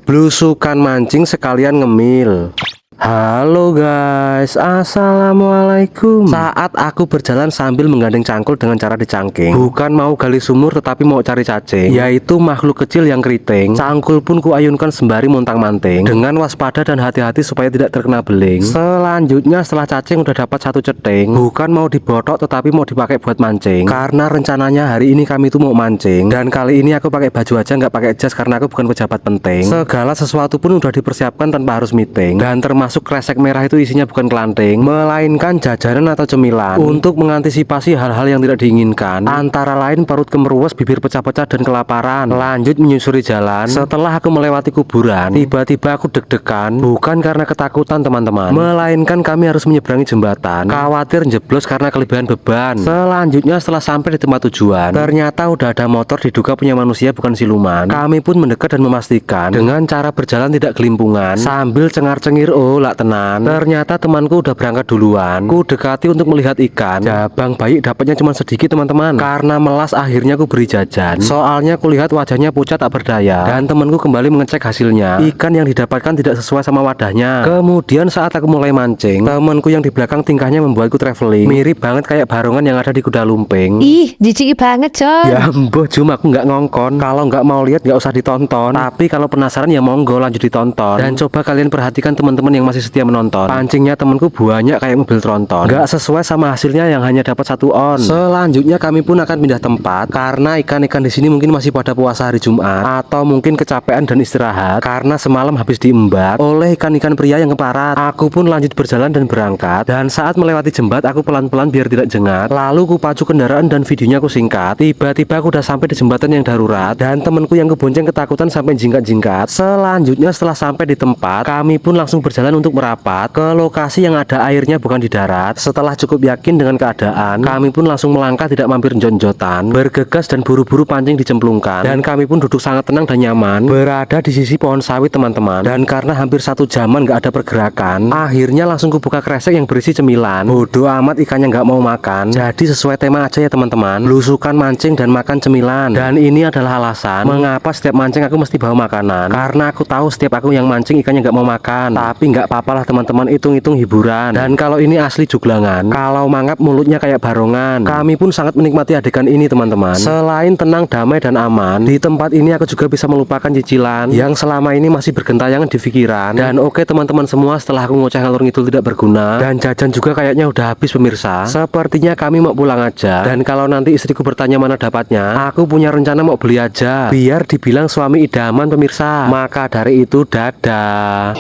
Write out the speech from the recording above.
Blusukan mancing sekalian ngemil. Halo guys, assalamualaikum. Saat aku berjalan sambil menggandeng cangkul dengan cara dicangking, bukan mau gali sumur tetapi mau cari cacing, yaitu makhluk kecil yang keriting. Cangkul pun kuayunkan sembari montang-manting dengan waspada dan hati-hati supaya tidak terkena beling. Selanjutnya setelah cacing udah dapat satu ceting, bukan mau dibotok tetapi mau dipakai buat mancing. Karena rencananya hari ini kami tuh mau mancing, dan kali ini aku pakai baju aja nggak pakai jas karena aku bukan pejabat penting. Segala sesuatu pun udah dipersiapkan tanpa harus meeting, dan termasuk kresek merah itu isinya bukan kelanting, melainkan jajanan atau cemilan untuk mengantisipasi hal-hal yang tidak diinginkan, antara lain perut kemeruwes, bibir pecah-pecah, dan kelaparan. Lanjut menyusuri jalan. Setelah aku melewati kuburan, tiba-tiba aku deg-degan, bukan karena ketakutan teman-teman, melainkan kami harus menyeberangi jembatan, khawatir jeblos karena kelebihan beban. Selanjutnya setelah sampai di tempat tujuan, ternyata udah ada motor diduga punya manusia bukan siluman. Kami pun mendekat dan memastikan dengan cara berjalan tidak gelimpungan sambil cengar-cengir, lak tenan. Ternyata temanku udah berangkat duluan. Ku dekati untuk melihat ikan. Jabang bayi dapatnya cuma sedikit teman-teman. Karena melas akhirnya ku beri jajan. Soalnya ku lihat wajahnya pucat tak berdaya. Dan temanku kembali mengecek hasilnya. Ikan yang didapatkan tidak sesuai sama wadahnya. Kemudian saat aku mulai mancing, temanku yang di belakang tingkahnya membuatku traveling. Mirip banget kayak barongan yang ada di Kuda Lumping. Ih, jijik banget, Con. Ya mboh, cuma aku nggak ngongkon. Kalau nggak mau lihat nggak usah ditonton. Tapi kalau penasaran ya monggo lanjut ditonton. Dan coba kalian perhatikan teman-teman yang masih setia menonton. Pancingnya temanku banyak kayak mobil tronton. Nggak sesuai sama hasilnya yang hanya dapat 1 on. Selanjutnya kami pun akan pindah tempat karena ikan-ikan di sini mungkin masih pada puasa hari Jumat atau mungkin kecapean dan istirahat karena semalam habis diembat oleh ikan-ikan pria yang keparat. Aku pun lanjut berjalan dan berangkat. Dan saat melewati jembat aku pelan-pelan biar tidak jengat. Lalu ku pacu kendaraan dan videonya aku singkat. Tiba-tiba aku udah sampai di jembatan yang darurat dan temanku yang kebonceng ketakutan sampai jingkat-jingkat. Selanjutnya setelah sampai di tempat, kami pun langsung berjalan untuk merapat ke lokasi yang ada airnya bukan di darat. Setelah cukup yakin dengan keadaan, kami pun langsung melangkah tidak mampir jonjotan, bergegas dan buru-buru pancing dicemplungkan. Dan kami pun duduk sangat tenang dan nyaman berada di sisi pohon sawit teman-teman. Dan karena hampir 1 jaman gak ada pergerakan, akhirnya langsung kubuka kresek yang berisi cemilan. Bodoh amat ikannya gak mau makan, jadi sesuai tema aja ya teman-teman, blusukan mancing dan makan cemilan. Dan ini adalah alasan mengapa setiap mancing aku mesti bawa makanan, karena aku tahu setiap aku yang mancing ikannya gak mau makan. Tapi nggak apa-apalah teman-teman, hitung-hitung hiburan. Dan kalau ini asli juglangan, kalau mangap mulutnya kayak barongan. Kami pun sangat menikmati adegan ini teman-teman. Selain tenang, damai, dan aman, di tempat ini aku juga bisa melupakan cicilan yang selama ini masih bergentayangan di pikiran. Dan oke teman-teman semua, setelah aku ngoceh ngalur ngidul tidak berguna dan jajan juga kayaknya udah habis pemirsa, sepertinya kami mau pulang aja. Dan kalau nanti istriku bertanya mana dapatnya, aku punya rencana mau beli aja biar dibilang suami idaman pemirsa. Maka dari itu dadah.